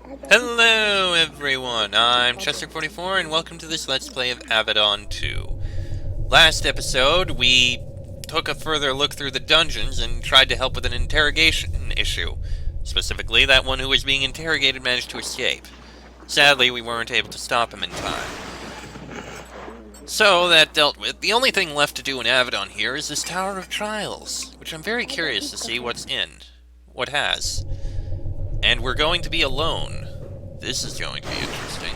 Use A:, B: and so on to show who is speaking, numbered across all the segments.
A: Hello everyone, I'm Chester44 and welcome to this Let's Play of Avadon 2. Last episode, we took a further look through the dungeons and tried to help with an interrogation issue. Specifically, that one who was being interrogated managed to escape. Sadly, we weren't able to stop him in time. So, that dealt with. The only thing left to do in Avadon here is this Tower of Trials, which I'm very curious to see what's in. What has. And we're going to be alone. This is going to be interesting.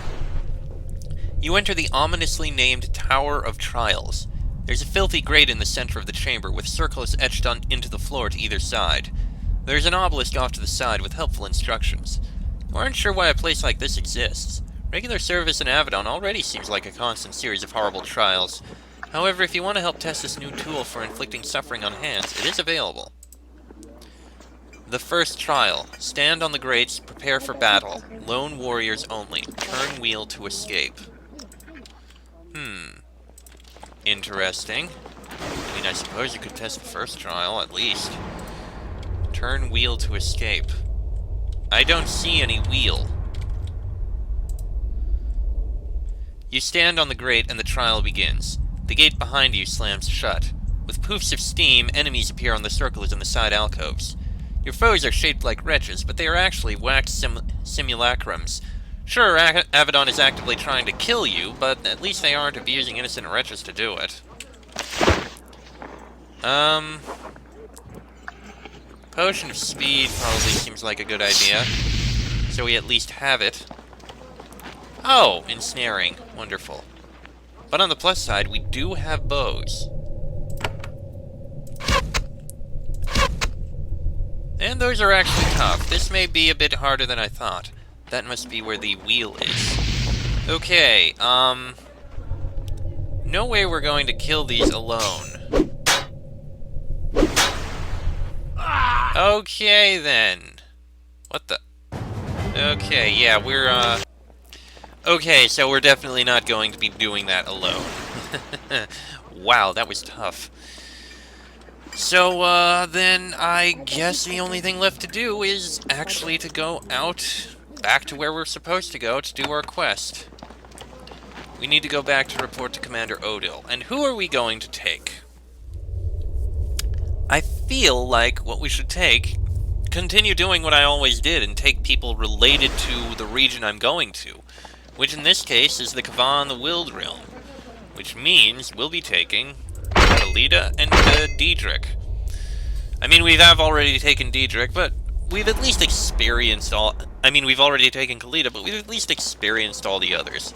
A: You enter the ominously named Tower of Trials. There's a filthy grate in the center of the chamber, with circles etched into the floor to either side. There's an obelisk off to the side with helpful instructions. You aren't sure why a place like this exists. Regular service in Avadon already seems like a constant series of horrible trials. However, if you want to help test this new tool for inflicting suffering on hands, it is available. The first trial. Stand on the grates, prepare for battle. Lone warriors only. Turn wheel to escape. Interesting. I mean, I suppose you could test the first trial, at least. Turn wheel to escape. I don't see any wheel. You stand on the grate and the trial begins. The gate behind you slams shut. With poofs of steam, enemies appear on the circles in the side alcoves. Your foes are shaped like wretches, but they are actually wax simulacrums. Sure, Avadon is actively trying to kill you, but at least they aren't abusing innocent wretches to do it. Potion of speed probably seems like a good idea. So we at least have it. Oh, ensnaring. Wonderful. But on the plus side, we do have bows. And those are actually tough. This may be a bit harder than I thought. That must be where the wheel is. Okay, no way we're going to kill these alone. Okay, then. What the? Okay, yeah, we're, okay, so we're definitely not going to be doing that alone. Wow, that was tough. So, then I guess the only thing left to do is actually to go out back to where we're supposed to go to do our quest. We need to go back to report to Commander Odil. And who are we going to take? I feel like what we should take, continue doing what I always did and take people related to the region I'm going to, which in this case is the Kavan, the Wild Realm, which means we'll be taking Kalida and Diedrich. I mean, we have already taken Diedrich, but we've at least experienced all... I mean, we've already taken Kalida, but we've at least experienced all the others.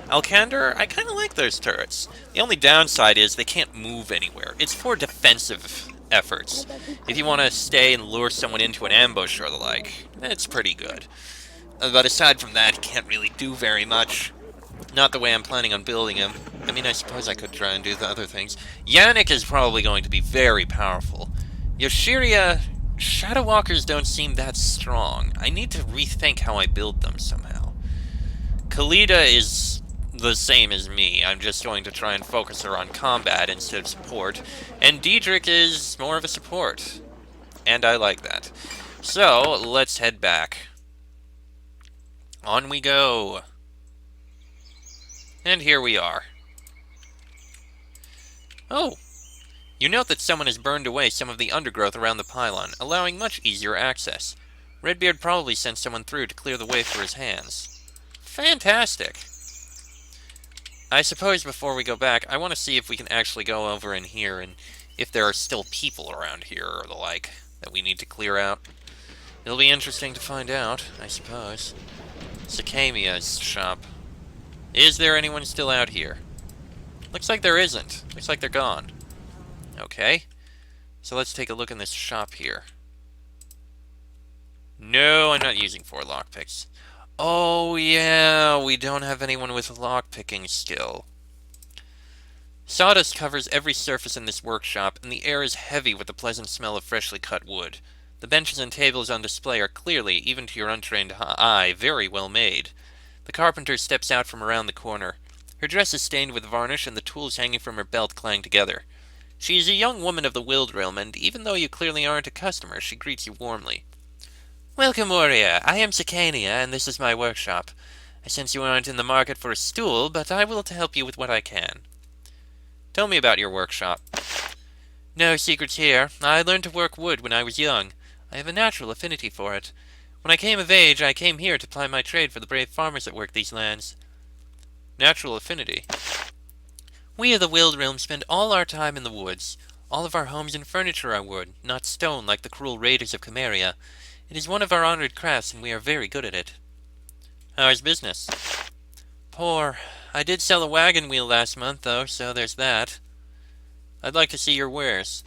A: Alkander, I kind of like those turrets. The only downside is they can't move anywhere. It's for defensive efforts. If you want to stay and lure someone into an ambush or the like, it's pretty good. But aside from that, he can't really do very much. Not the way I'm planning on building him. I mean, I suppose I could try and do the other things. Yannick is probably going to be very powerful. Yoshiria, Shadow Walkers don't seem that strong. I need to rethink how I build them somehow. Kalida is the same as me. I'm just going to try and focus her on combat instead of support. And Diedrich is more of a support. And I like that. So, let's head back. On we go. And here we are. Oh! You note that someone has burned away some of the undergrowth around the pylon, allowing much easier access. Redbeard probably sent someone through to clear the way for his hands. Fantastic! I suppose before we go back, I want to see if we can actually go over in here and if there are still people around here or the like that we need to clear out. It'll be interesting to find out, I suppose. Sakamia's shop. Is there anyone still out here? Looks like there isn't. Looks like they're gone. Okay. So let's take a look in this shop here. No, I'm not using 4 lockpicks. Oh, yeah, we don't have anyone with a lockpicking skill. Sawdust covers every surface in this workshop, and the air is heavy with the pleasant smell of freshly cut wood. The benches and tables on display are clearly, even to your untrained eye, very well made. The carpenter steps out from around the corner. Her dress is stained with varnish, and the tools hanging from her belt clang together. She is a young woman of the Wild Realm, and even though you clearly aren't a customer, she greets you warmly. Welcome, warrior. I am Sicania, and this is my workshop. I sense you aren't in the market for a stool, but I will help you with what I can. Tell me about your workshop. No secrets here. I learned to work wood when I was young. I have a natural affinity for it. When I came of age, I came here to ply my trade for the brave farmers that work these lands. Natural affinity? We of the Wild Realm spend all our time in the woods. All of our homes and furniture are wood, not stone like the cruel raiders of Cameria. It is one of our honored crafts, and we are very good at it. How is business? Poor. I did sell a wagon wheel last month, though, so there's that. I'd like to see your wares.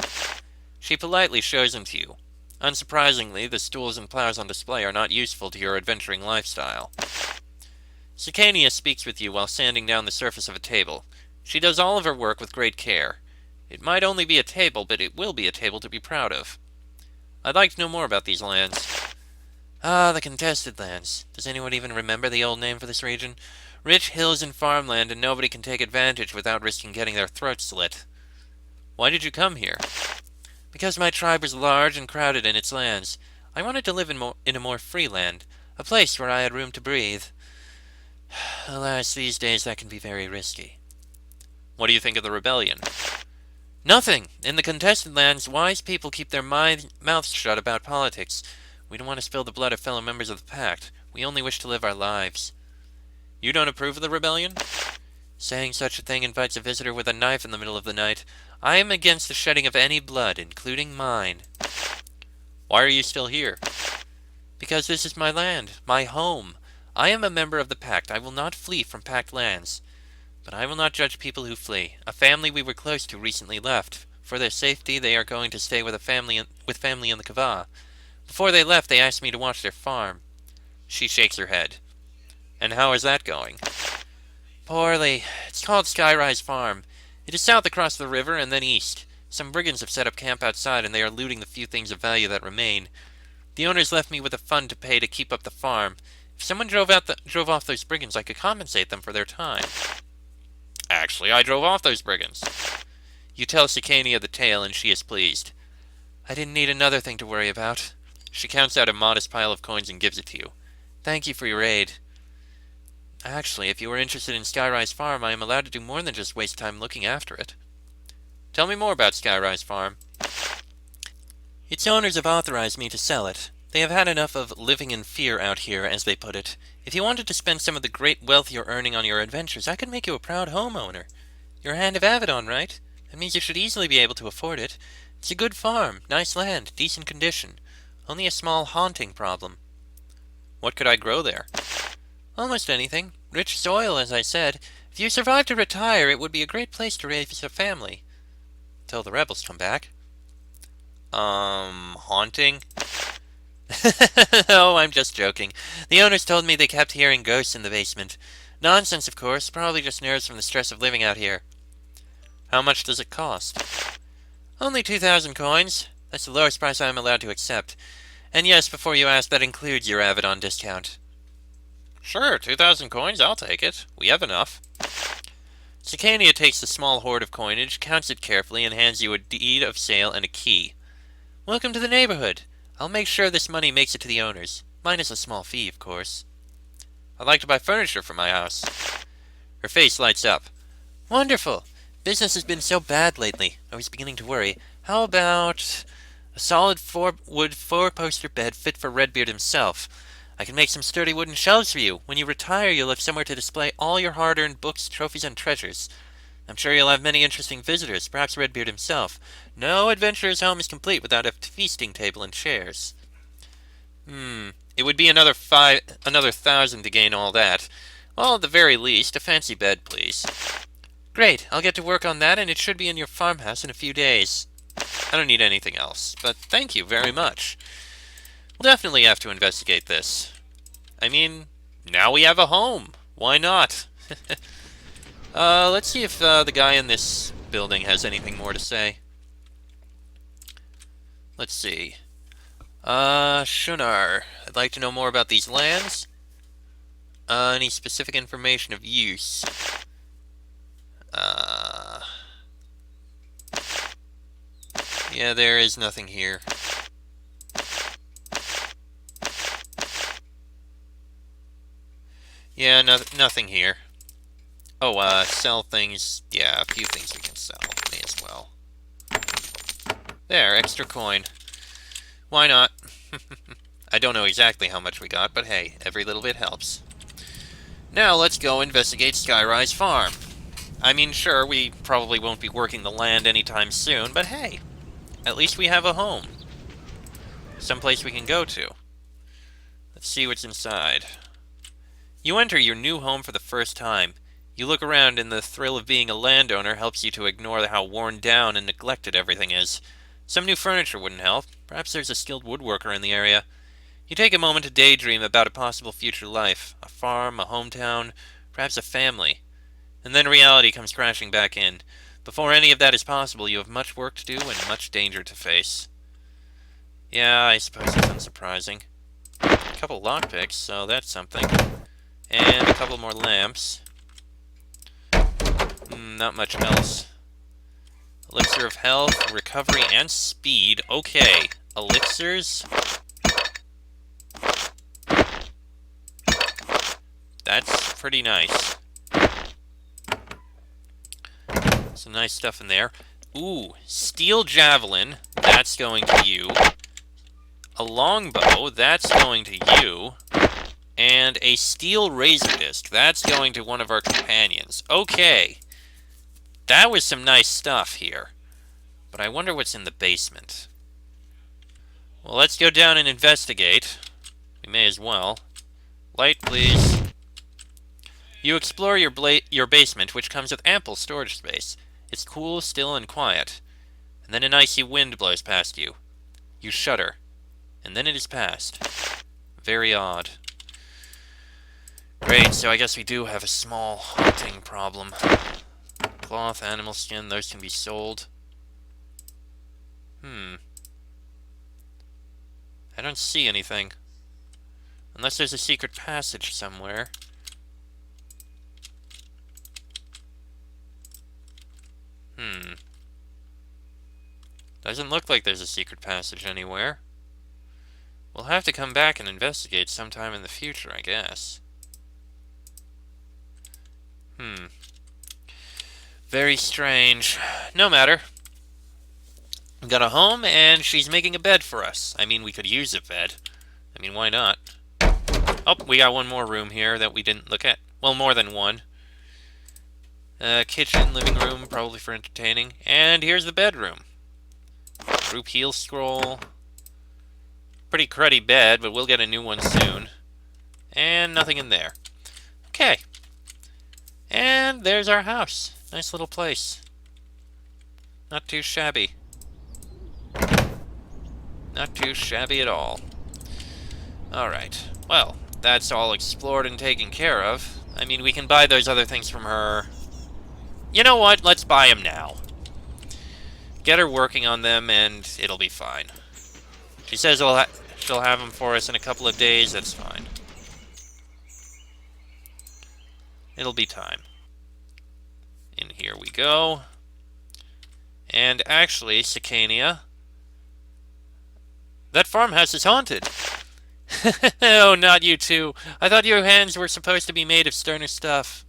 A: She politely shows them to you. Unsurprisingly, the stools and plows on display are not useful to your adventuring lifestyle. Sicania speaks with you while sanding down the surface of a table. She does all of her work with great care. It might only be a table, but it will be a table to be proud of. I'd like to know more about these lands. Ah, the contested lands. Does anyone even remember the old name for this region? Rich hills and farmland, and nobody can take advantage without risking getting their throats slit. Why did you come here? Because my tribe was large and crowded in its lands. I wanted to live in a more free land, a place where I had room to breathe. Alas, these days that can be very risky. What do you think of the rebellion? Nothing! In the contested lands, wise people keep their mouths shut about politics. We don't want to spill the blood of fellow members of the Pact. We only wish to live our lives. You don't approve of the rebellion? Saying such a thing invites a visitor with a knife in the middle of the night. I am against the shedding of any blood, including mine. Why are you still here? Because this is my land, my home. I am a member of the Pact. I will not flee from Pact lands. But I will not judge people who flee. A family we were close to recently left. For their safety, they are going to stay with family in the Kava. Before they left, they asked me to watch their farm. She shakes her head. And how is that going? Poorly. It's called Skyrise Farm. It is south across the river and then east. Some brigands have set up camp outside, and they are looting the few things of value that remain. The owners left me with a fund to pay to keep up the farm. If someone drove off those brigands, I could compensate them for their time. Actually, I drove off those brigands. You tell Sicania the tale, and she is pleased. I didn't need another thing to worry about. She counts out a modest pile of coins and gives it to you. Thank you for your aid. Actually, if you are interested in Skyrise Farm, I am allowed to do more than just waste time looking after it. Tell me more about Skyrise Farm. Its owners have authorized me to sell it. They have had enough of living in fear out here, as they put it. If you wanted to spend some of the great wealth you're earning on your adventures, I could make you a proud homeowner. You're a hand of Avadon, right? That means you should easily be able to afford it. It's a good farm, nice land, decent condition. Only a small haunting problem. What could I grow there? Almost anything. Rich soil, as I said. If you survive to retire, it would be a great place to raise a family. Till the rebels come back. Haunting? Oh, I'm just joking. The owners told me they kept hearing ghosts in the basement. Nonsense, of course. Probably just nerves from the stress of living out here. How much does it cost? Only 2,000 coins. That's the lowest price I am allowed to accept. And yes, before you ask, that includes your Avadon discount. Sure, 2,000 coins, I'll take it. We have enough. Sicania takes the small hoard of coinage, counts it carefully, and hands you a deed of sale and a key. Welcome to the neighborhood. I'll make sure this money makes it to the owners. Minus a small fee, of course. I'd like to buy furniture for my house. Her face lights up. Wonderful. Business has been so bad lately. I was beginning to worry. How about a solid wood four-poster bed fit for Redbeard himself? I can make some sturdy wooden shelves for you. When you retire, you'll have somewhere to display all your hard-earned books, trophies, and treasures. I'm sure you'll have many interesting visitors, perhaps Redbeard himself. No adventurer's home is complete without a feasting table and chairs. It would be another 1,000 to gain all that. Well, at the very least, a fancy bed, please. Great, I'll get to work on that, and it should be in your farmhouse in a few days. I don't need anything else, but thank you very much. We'll definitely have to investigate this. I mean, now we have a home. Why not? Let's see if the guy in this building has anything more to say. Let's see. Shunar, I'd like to know more about these lands. Any specific information of use? Yeah, there is nothing here. Yeah, nothing here. Oh, sell things. Yeah, a few things we can sell. May as well. There, extra coin. Why not? I don't know exactly how much we got, but hey, every little bit helps. Now let's go investigate Skyrise Farm. I mean, sure, we probably won't be working the land anytime soon, but hey, at least we have a home. Someplace we can go to. Let's see what's inside. You enter your new home for the first time. You look around and the thrill of being a landowner helps you to ignore how worn down and neglected everything is. Some new furniture wouldn't help. Perhaps there's a skilled woodworker in the area. You take a moment to daydream about a possible future life. A farm, a hometown, perhaps a family. And then reality comes crashing back in. Before any of that is possible, you have much work to do and much danger to face. Yeah, I suppose it's unsurprising. A couple lockpicks, so that's something. And a couple more lamps. Not much else. Elixir of health, recovery, and speed. Okay, elixirs. That's pretty nice. Some nice stuff in there. Ooh, steel javelin. That's going to you. A longbow. That's going to you. And a steel razor disc. That's going to one of our companions. Okay. That was some nice stuff here. But I wonder what's in the basement. Well, let's go down and investigate. We may as well. Light, please. You explore your basement, which comes with ample storage space. It's cool, still, and quiet. And then an icy wind blows past you. You shudder. And then it is past. Very odd. Great, so I guess we do have a small haunting problem. Cloth, animal skin, those can be sold. I don't see anything. Unless there's a secret passage somewhere. Doesn't look like there's a secret passage anywhere. We'll have to come back and investigate sometime in the future, I guess. Very strange. No matter. We got a home, and she's making a bed for us. I mean, we could use a bed. I mean, why not? Oh, we got one more room here that we didn't look at. Well, more than one. Kitchen, living room, probably for entertaining. And here's the bedroom. Group heal scroll. Pretty cruddy bed, but we'll get a new one soon. And nothing in there. Okay. And there's our house. Nice little place. Not too shabby. Not too shabby at all. Alright. Well, that's all explored and taken care of. I mean, we can buy those other things from her. You know what? Let's buy them now. Get her working on them, and it'll be fine. She says she'll have them for us in a couple of days. That's fine. It'll be time. In here we go. And actually, Cicania, that farmhouse is haunted. Oh, not you two. I thought your hands were supposed to be made of sterner stuff.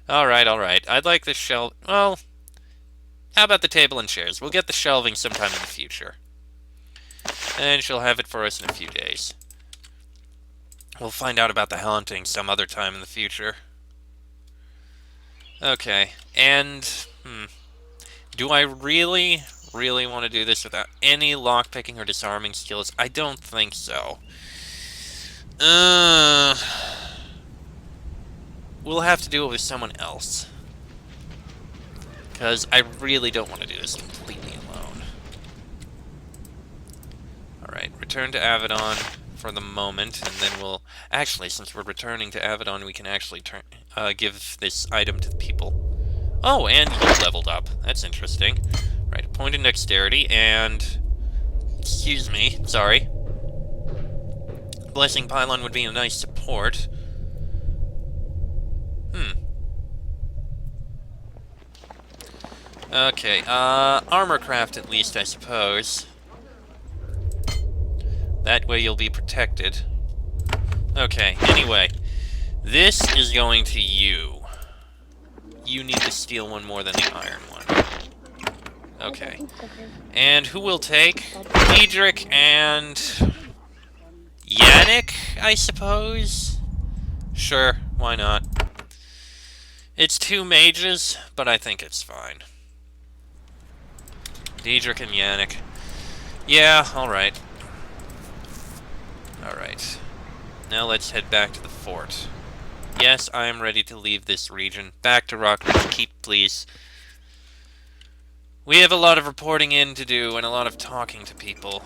A: Alright, alright. I'd like the shelf. Well, how about the table and chairs? We'll get the shelving sometime in the future. And she'll have it for us in a few days. We'll find out about the haunting some other time in the future. Okay, and, do I really want to do this without any lockpicking or disarming skills? I don't think so. We'll have to do it with someone else. Because I really don't want to do this completely alone. Alright, return to Avadon for the moment, and then we'll... Actually, since we're returning to Avadon, we can actually give this item to the people. Oh, and you leveled up. That's interesting. Right, a point in dexterity, and... Excuse me, sorry. Blessing Pylon would be a nice support. Okay, armor craft at least, I suppose. That way you'll be protected. Okay, anyway. This is going to you. You need to steal one more than the iron one. Okay. And who will take? Diedrich and... Yannick, I suppose? Sure, why not? It's 2 mages, but I think it's fine. Diedrich and Yannick. Yeah, alright. Alright. Now let's head back to the fort. Yes, I am ready to leave this region. Back to Rockridge Keep, please. We have a lot of reporting in to do and a lot of talking to people.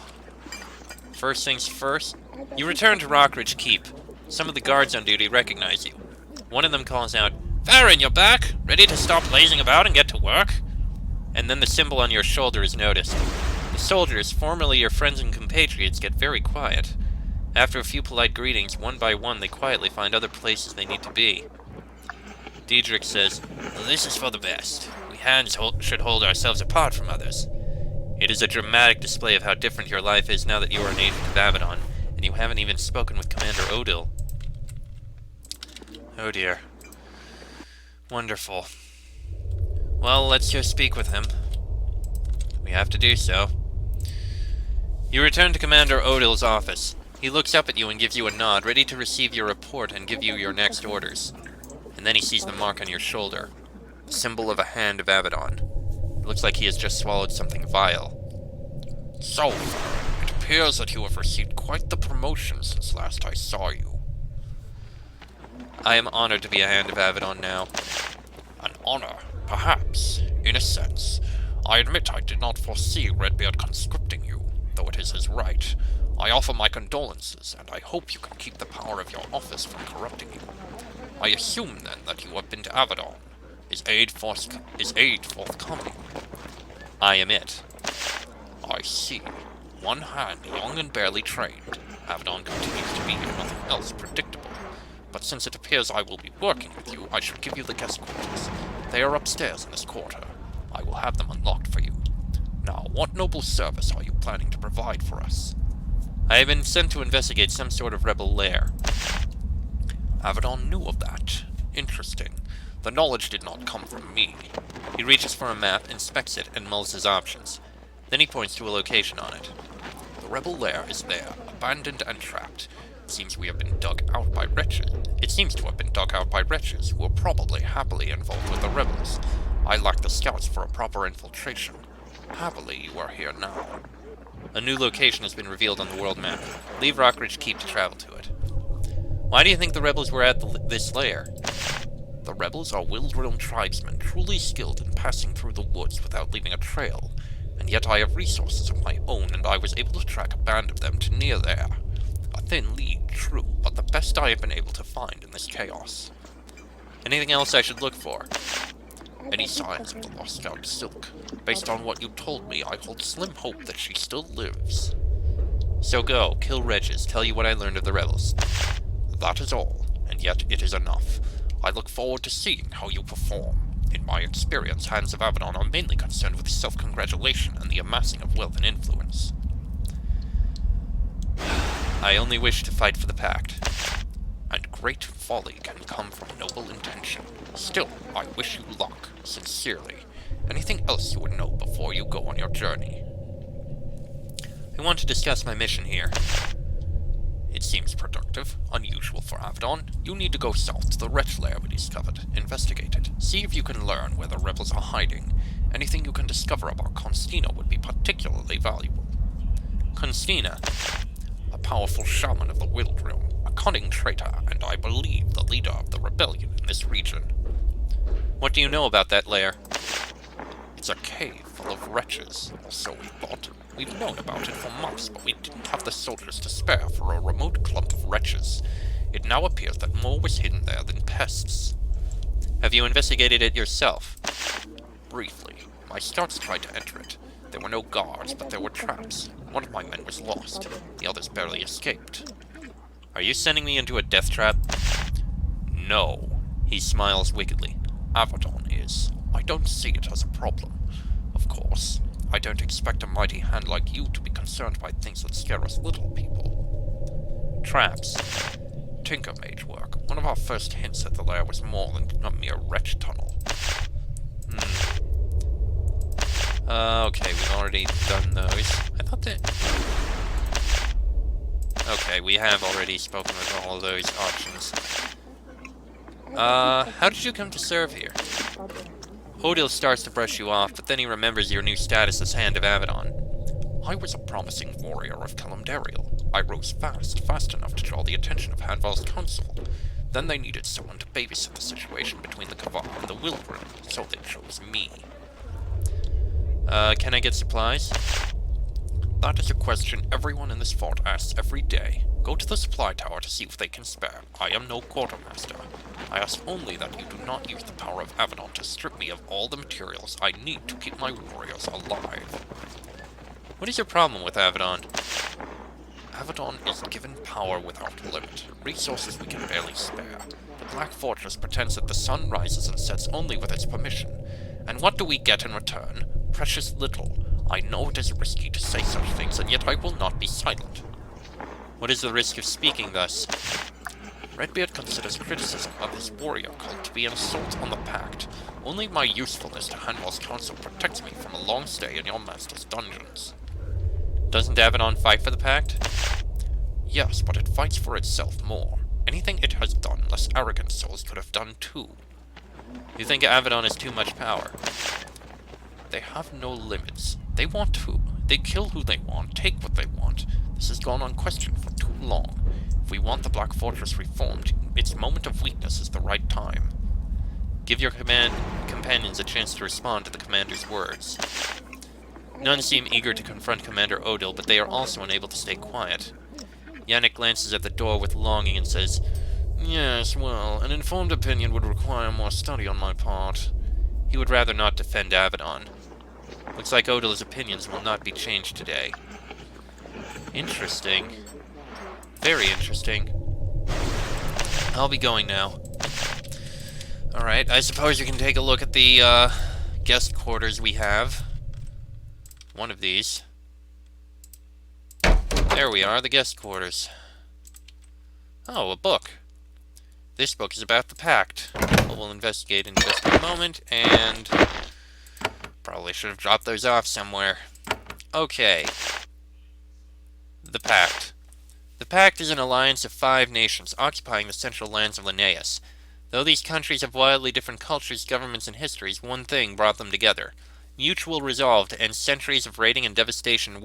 A: First things first, you return to Rockridge Keep. Some of the guards on duty recognize you. One of them calls out, "Farron, you're back? Ready to stop lazing about and get to work?" And then the symbol on your shoulder is noticed. The soldiers, formerly your friends and compatriots, get very quiet. After a few polite greetings, one by one they quietly find other places they need to be. Diedrich says, "This is for the best. We hands should hold ourselves apart from others. It is a dramatic display of how different your life is now that you are an agent of Avadon, and you haven't even spoken with Commander Odil." Oh dear. Wonderful. Well, let's go speak with him. We have to do so. You return to Commander Odil's office. He looks up at you and gives you a nod, ready to receive your report and give you your next orders. And then he sees the mark on your shoulder. Symbol of a hand of Avadon. It looks like he has just swallowed something vile. "So, it appears that you have received quite the promotion since last I saw you." "I am honored to be a hand of Avadon now." "An honor, perhaps, in a sense. I admit I did not foresee Redbeard conscripting you, though it is his right. I offer my condolences, and I hope you can keep the power of your office from corrupting you. I assume, then, that you have been to Avadon. Is aid forthcoming?" "I am it." "I see. One hand, young and barely trained. Avadon continues to be, if nothing else, predictable. But since it appears I will be working with you, I should give you the guest quarters. They are upstairs in this quarter. I will have them unlocked for you. Now, what noble service are you planning to provide for us?" "I have been sent to investigate some sort of rebel lair." "Avadon knew of that. Interesting. The knowledge did not come from me." He reaches for a map, inspects it, and mulls his options. Then he points to a location on it. "The rebel lair is there, abandoned and trapped. It seems to have been dug out by wretches who are probably happily involved with the rebels. I lack the scouts for a proper infiltration. Happily, you are here now." A new location has been revealed on the world map. Leave Rockridge Keep to travel to it. "Why do you think the rebels were at this lair?" "The rebels are Wildrealm tribesmen, truly skilled in passing through the woods without leaving a trail. And yet I have resources of my own, and I was able to track a band of them to near there. A thin lead, true, but the best I have been able to find in this chaos." "Anything else I should look for?" "Any signs of the lost scout Silk? Based on what you told me, I hold slim hope that she still lives." "So go, kill wretches, tell you what I learned of the rebels." "That is all, and yet it is enough. I look forward to seeing how you perform. In my experience, Hands of Avadon are mainly concerned with self-congratulation and the amassing of wealth and influence." "I only wish to fight for the Pact." "And great folly can come from noble intention. Still, I wish you luck, sincerely. Anything else you would know before you go on your journey?" "I want to discuss my mission here." "It seems productive. Unusual for Avadon. You need to go south to the wretch lair we discovered. Investigate it. See if you can learn where the rebels are hiding. Anything you can discover about Constina would be particularly valuable." "Constina?" "A powerful shaman of the Wildrealm, a cunning traitor, and I believe the leader of the rebellion in this region." "What do you know about that lair?" "It's a cave full of wretches, or so we thought. We've known about it for months, but we didn't have the soldiers to spare for a remote clump of wretches. It now appears that more was hidden there than pests." "Have you investigated it yourself?" "Briefly. My scouts tried to enter it. There were no guards, but there were traps. One of my men was lost. The others barely escaped." "Are you sending me into a death trap?" "No." He smiles wickedly. "Avadon is. I don't see it as a problem. Of course, I don't expect a mighty hand like you to be concerned by things that scare us little people." "Traps?" tinker mage work. One of our first hints at the lair was more than a mere wretch tunnel. Okay, we've already done those. I thought that... Okay, we have already spoken with all of those options. How did you come to serve here? Odil starts to brush you off, but then he remembers your new status as Hand of Avadon. I was a promising warrior of Kalimdariel. I rose fast enough to draw the attention of Hadval's council. Then they needed someone to babysit the situation between the Kavan and the Wildren, so they chose me. Can I get supplies? That is a question everyone in this fort asks every day. Go to the supply tower to see if they can spare. I am no quartermaster. I ask only that you do not use the power of Avadon to strip me of all the materials I need to keep my warriors alive. What is your problem with Avadon? Avadon is given power without limit, resources we can barely spare. The Black Fortress pretends that the sun rises and sets only with its permission. And what do we get in return? Precious little. I know it is risky to say such things, and yet I will not be silent. What is the risk of speaking thus? Redbeard considers criticism of his warrior cult to be an assault on the Pact. Only my usefulness to Hanwell's council protects me from a long stay in your master's dungeons. Doesn't Avadon fight for the Pact? Yes, but it fights for itself more. Anything it has done, less arrogant souls could have done too. You think Avadon has too much power? They have no limits. They want to. They kill who they want, take what they want. This has gone unquestioned for too long. If we want the Black Fortress reformed, its moment of weakness is the right time. Give your companions a chance to respond to the commander's words. None seem eager to confront Commander Odil, but they are also unable to stay quiet. Yannick glances at the door with longing and says, Yes, well, an informed opinion would require more study on my part. He would rather not defend Avadon. Looks like Odil's opinions will not be changed today. Interesting. Very interesting. I'll be going now. Alright, I suppose you can take a look at the, guest quarters we have. One of these. There we are, the guest quarters. Oh, a book. This book is about the Pact. We'll investigate in just a moment, and... probably should have dropped those off somewhere. Okay. The Pact. The Pact is an alliance of 5 nations occupying the central lands of Linnaeus. Though these countries have wildly different cultures, governments, and histories, one thing brought them together. Mutual resolve to end centuries of raiding and devastation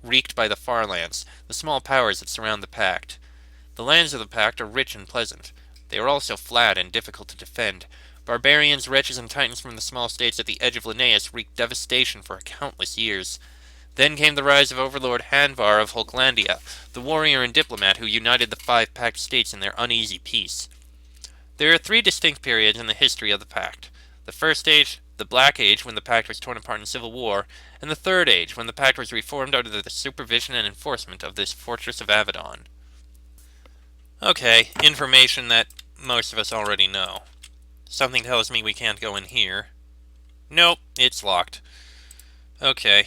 A: wreaked by the Farlands, the small powers that surround the Pact. The lands of the Pact are rich and pleasant. They are also flat and difficult to defend. Barbarians, wretches, and titans from the small states at the edge of Linnaeus wreaked devastation for countless years. Then came the rise of Overlord Hanvar of Holglandia, the warrior and diplomat who united the 5 Pact states in their uneasy peace. There are 3 distinct periods in the history of the Pact. The First Age, the Black Age, when the Pact was torn apart in civil war, and the Third Age, when the Pact was reformed under the supervision and enforcement of this Fortress of Avadon. Okay, information that most of us already know. Something tells me we can't go in here. Nope, it's locked. Okay.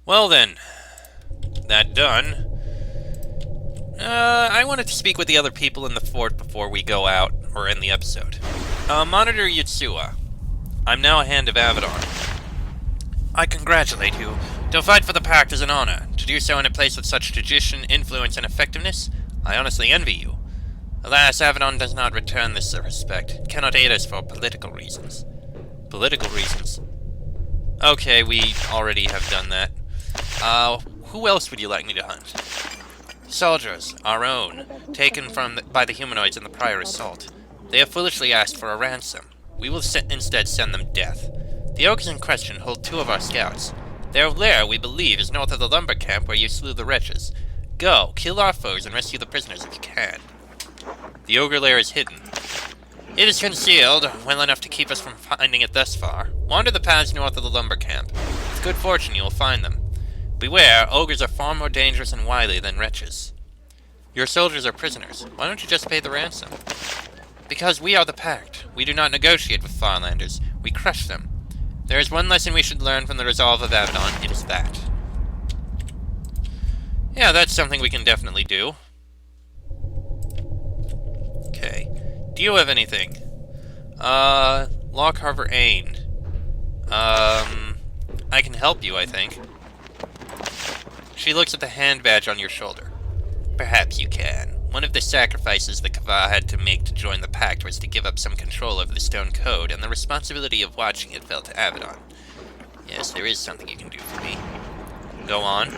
A: Well then, that done. I wanted to speak with the other people in the fort before we go out, or end the episode. Monitor Yutsua. I'm now a Hand of Avadon. I congratulate you. To fight for the Pact is an honor. To do so in a place with such tradition, influence, and effectiveness, I honestly envy you. Alas, Avadon does not return this respect. It cannot aid us for political reasons. Political reasons? Okay, we already have done that. Who else would you like me to hunt? Soldiers, our own, taken by the humanoids in the prior assault. They have foolishly asked for a ransom. We will instead send them death. The ogres in question hold 2 of our scouts. Their lair, we believe, is north of the lumber camp where you slew the wretches. Go, kill our foes and rescue the prisoners if you can. The ogre lair is hidden. It is concealed, well enough to keep us from finding it thus far. Wander the paths north of the lumber camp. With good fortune you will find them. Beware, ogres are far more dangerous and wily than wretches. Your soldiers are prisoners. Why don't you just pay the ransom? Because we are the Pact. We do not negotiate with Farlanders. We crush them. There is one lesson we should learn from the resolve of Avadon. It is that. Yeah, that's something we can definitely do. Do you have anything? Lock Harbor Ain. I can help you, I think. She looks at the hand badge on your shoulder. Perhaps you can. One of the sacrifices the Kava had to make to join the pact was to give up some control over the stone code, and the responsibility of watching it fell to Avadon. Yes, there is something you can do for me. Go on.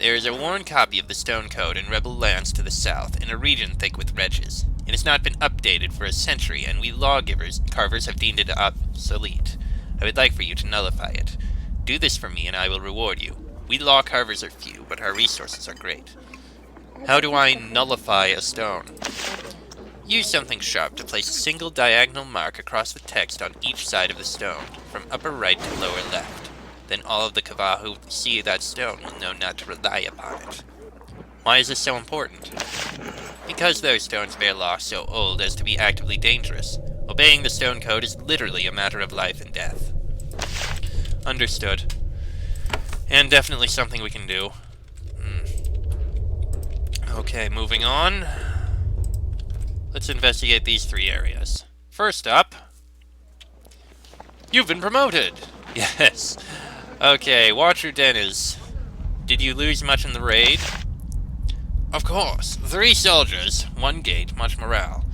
A: There is a worn copy of the stone code in rebel lands to the south, in a region thick with wretches. It has not been updated for a century, and we carvers have deemed it obsolete. I would like for you to nullify it. Do this for me, and I will reward you. We law carvers are few, but our resources are great. How do I nullify a stone? Use something sharp to place a single diagonal mark across the text on each side of the stone, from upper right to lower left. Then all of the Kava who see that stone will know not to rely upon it. Why is this so important? Because those stones bear law so old as to be actively dangerous. Obeying the stone code is literally a matter of life and death. Understood. And definitely something we can do. Okay, moving on. Let's investigate these 3 areas. First up, you've been promoted! Yes. Okay, Watcher Dennis. Did you lose much in the raid? Of course. 3 soldiers, 1 gate, much morale.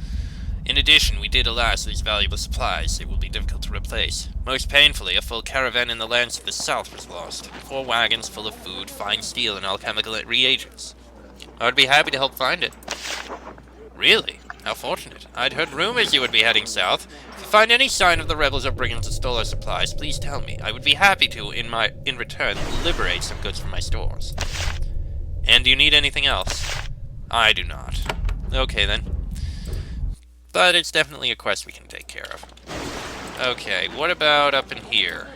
A: In addition, we did alas lose valuable supplies. They will be difficult to replace. Most painfully, a full caravan in the lands to the south was lost. 4 wagons full of food, fine steel, and alchemical reagents. I would be happy to help find it. Really? How fortunate. I'd heard rumors you would be heading south. If you find any sign of the rebels or brigands that stole our supplies, please tell me. I would be happy to, in return, liberate some goods from my stores. And do you need anything else? I do not. Okay, then. But it's definitely a quest we can take care of. Okay, what about up in here?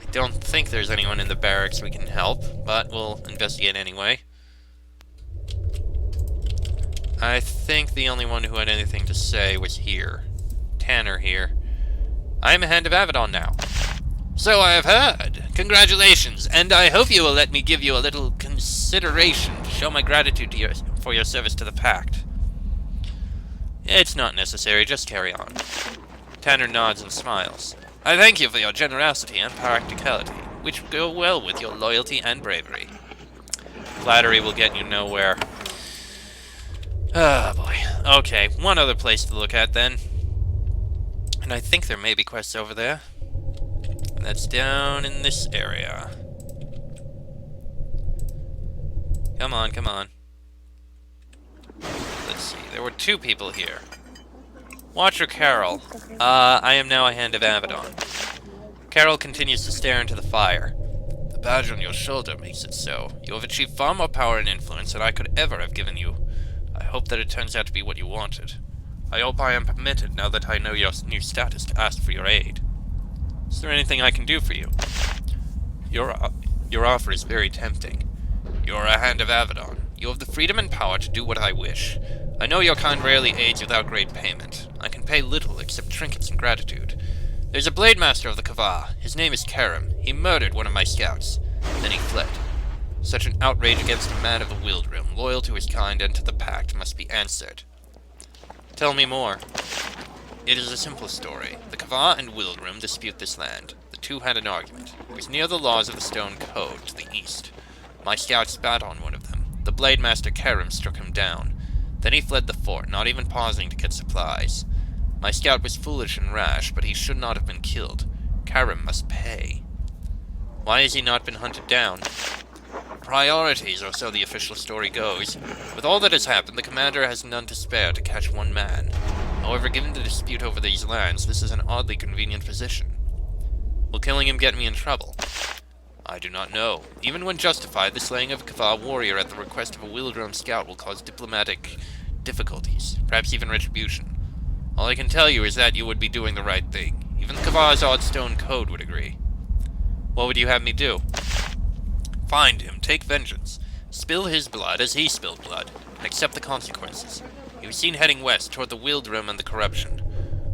A: I don't think there's anyone in the barracks we can help, but we'll investigate anyway. I think the only one who had anything to say was here. Tanner here. I am a Hand of Avadon now. So I have heard. Congratulations, and I hope you will let me give you a little consideration to show my gratitude to for your service to the Pact. It's not necessary, just carry on. Tanner nods and smiles. I thank you for your generosity and practicality, which go well with your loyalty and bravery. Flattery will get you nowhere. Oh boy. Okay, one other place to look at then. And I think there may be quests over there. That's down in this area. Come on, come on. Let's see, there were 2 people here. Watcher Carol. I am now a Hand of Avadon. Carol continues to stare into the fire. The badge on your shoulder makes it so. You have achieved far more power and influence than I could ever have given you. I hope that it turns out to be what you wanted. I hope I am permitted, now that I know your new status, to ask for your aid. Is there anything I can do for you? Your offer is very tempting. You are a Hand of Avadon. You have the freedom and power to do what I wish. I know your kind rarely aids without great payment. I can pay little except trinkets and gratitude. There's a blade master of the Kava. His name is Karim. He murdered one of my scouts. Then he fled. Such an outrage against a man of the Wildrealm, loyal to his kind and to the Pact, must be answered. Tell me more. It is a simple story. The Kava and Wildrealm dispute this land. The 2 had an argument. It was near the laws of the Stone Code to the east. My scout spat on one of them. The blade master Karim struck him down. Then he fled the fort, not even pausing to get supplies. My scout was foolish and rash, but he should not have been killed. Karim must pay. Why has he not been hunted down? Priorities, or so the official story goes. With all that has happened, the commander has none to spare to catch 1 man. However, given the dispute over these lands, this is an oddly convenient position. Will killing him get me in trouble? I do not know. Even when justified, the slaying of a Kava warrior at the request of a Wildrealm scout will cause diplomatic difficulties, perhaps even retribution. All I can tell you is that you would be doing the right thing. Even the Kava's odd stone code would agree. What would you have me do? Find him, take vengeance, spill his blood as he spilled blood, and accept the consequences. He was seen heading west toward the Wildrealm and the corruption.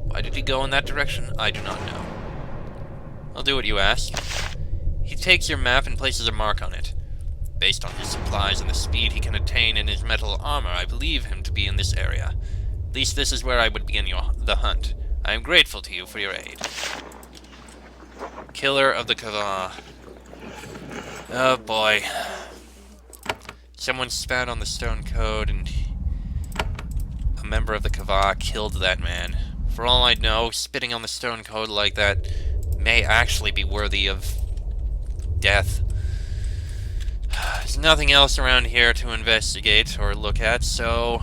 A: Why did he go in that direction? I do not know. I'll do what you ask. He takes your map and places a mark on it. Based on his supplies and the speed he can attain in his metal armor, I believe him to be in this area. At least this is where I would begin the hunt. I am grateful to you for your aid. Killer of the Kava. Oh boy. Someone spat on the stone code and a member of the Kava killed that man. For all I know, spitting on the stone code like that may actually be worthy of death. There's nothing else around here to investigate or look at, so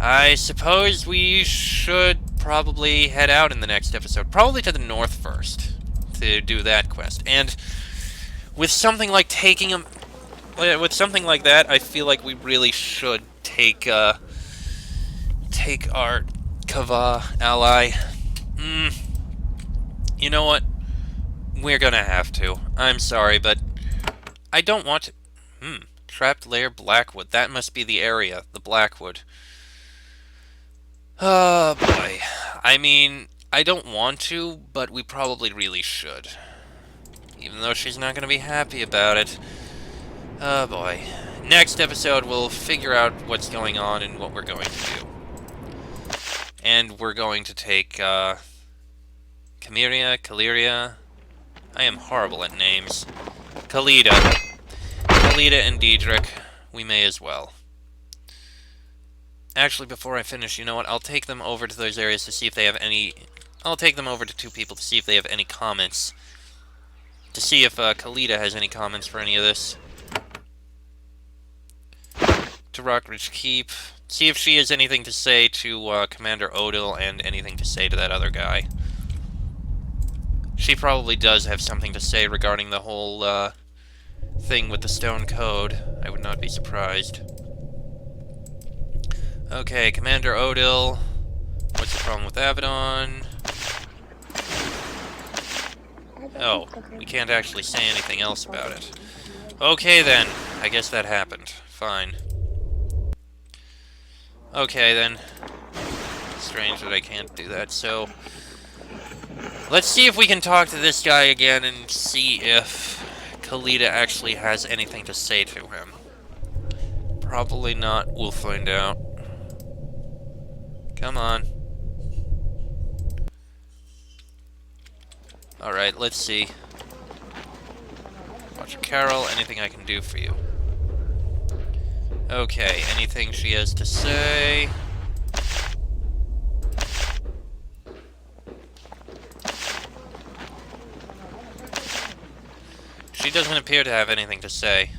A: I suppose we should probably head out in the next episode. Probably to the north first, to do that quest. And with something like with something like that, I feel like we really should take our Kava ally. You know what? We're gonna have to. I'm sorry, but I don't want to... Trapped lair Blackwood. That must be the area, the Blackwood. Oh, boy. I mean, I don't want to, but we probably really should. Even though she's not gonna be happy about it. Oh, boy. Next episode, we'll figure out what's going on and what we're going to do. And we're going to take, Kaliria. I am horrible at names. Khalida and Diedrich. We may as well. Actually, before I finish, you know what? I'll take them over to those areas to see if they have any... I'll take them over to two people to see if they have any comments. To see if Khalida has any comments for any of this. To Rockridge Keep. See if she has anything to say to Commander Odil and anything to say to that other guy. She probably does have something to say regarding the whole thing with the stone code. I would not be surprised. Okay, Commander Odil. What's the problem with Avadon? Oh, we can't actually say anything else about it. Okay then, I guess that happened. Fine. Okay then. Strange that I can't do that, so... Let's see if we can talk to this guy again and see if Khalida actually has anything to say to him. Probably not. We'll find out. Come on. Alright, let's see. Watcher Carol, anything I can do for you? Okay, anything she has to say? She doesn't appear to have anything to say.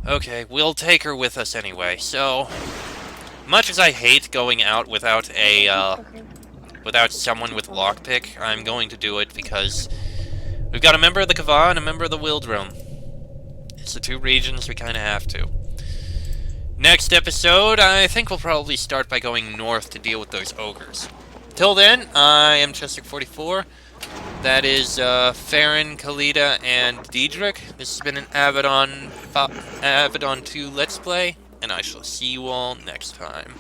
A: Okay, we'll take her with us anyway, so... Much as I hate going out without a, without someone with lockpick, I'm going to do it because we've got a member of the Kava and a member of the Wildrealm. It's the two regions, we kind of have to. Next episode, I think we'll probably start by going north to deal with those ogres. Till then, I am Chester44. That is Farron, Khalida, and Diedrich. This has been an Avadon 2 Let's Play, and I shall see you all next time.